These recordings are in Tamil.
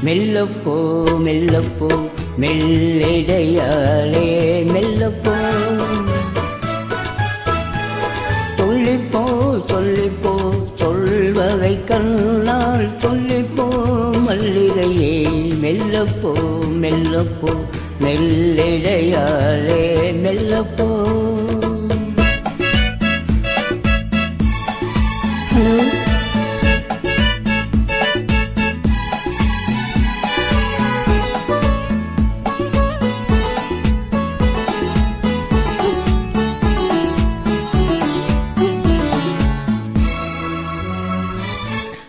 மெல்லப்போ மெல்லப்போ மெல்லிடையாலே மெல்லப்போ சொல்லிப்போ சொல்லிப்போ சொல்வதை கண்ணால் சொல்லிப்போ மல்லிகையே மெல்லப்போ மெல்லப்போ மெல்லிடையாலே மெல்லப்போ.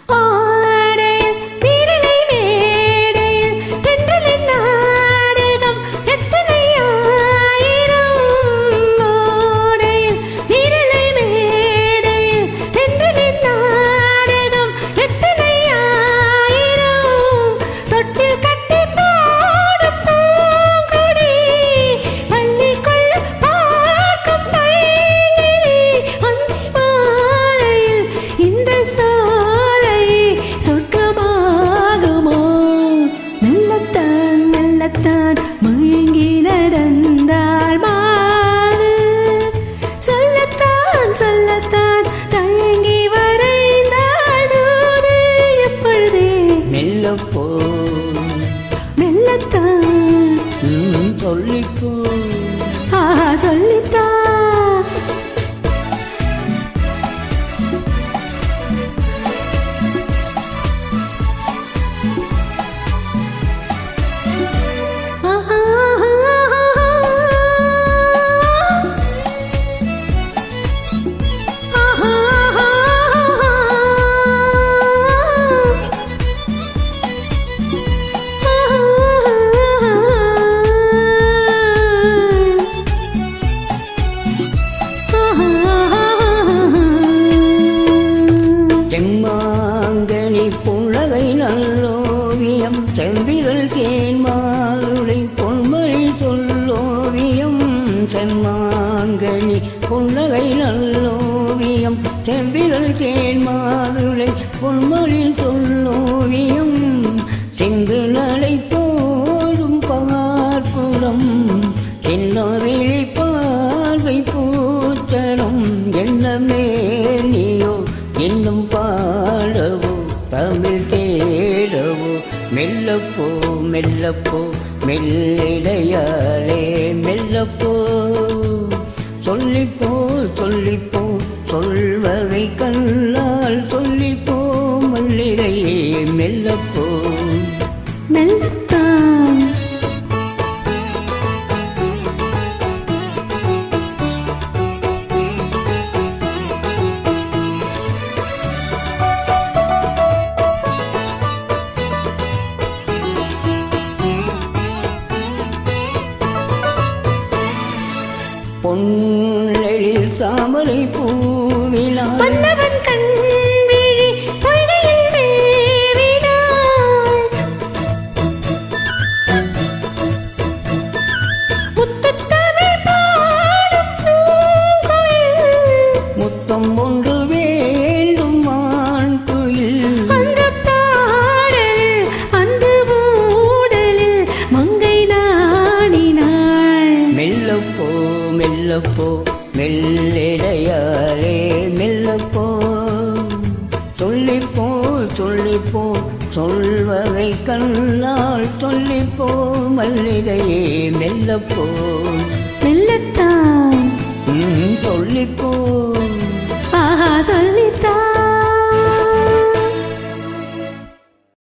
ஹலோ மயங்கி நடந்தாள் மாது சொல்லத்தான் சொல்லத்தான் தயங்கி வரைந்தாள் தூது எப்பொழுதே மெல்லப்போ மெல்லத்தான் சொல்லிப்போ சொல்லித்தான் செம்மாங்கனி புன்னகை நல்லோவியம் செம்பிரல் தேன்மாலுடை பொன்மொழி சொல்லோவியம் செம்மாங்கனி புன்னகை நல்லோவியம் செம்பிரல் தேன்மாலுடை பொன்மொழி சொல்லோவியம் சென்று நடை போடும் பார்ப்புறம் என்னொரு பார்வை பூச்சரம் என்னமே நீயோ இன்னும் பாடவோ தமிழ் தேடவோ மெல்லப்போ மெல்லப்போ மெல்லிடையாலே மெல்லப்போ சொல்லிப்போ சொல்லிப்போ சொல்வதை கண்ணால் சொல்லிப்போ மல்லிகையே மெல்லப்போ மெல்லத்தான் பொன்னெழில் தாமரை பூவினாள் மன்னவன் கண் விழி பொய்கையில் மேவினாள் முத்தத்தமிழ் பாடும் பூங்குயில் முத்தம் ஒன்று வேண்டும் மான் குயில் அந்த பாடலில் அந்த ஊடலில் மங்கை நாடினாள் மெல்லப்போ மெல்லப்போ மெல்லிடையாலே மெல்லப்போ சொல்லிப்போ சொல்லிப்போ சொல்வதை கண்ணால் சொல்லிப்போ மல்லிகையே மெல்லப்போ மெல்லத்தான் சொல்லிப்போ சொல்லி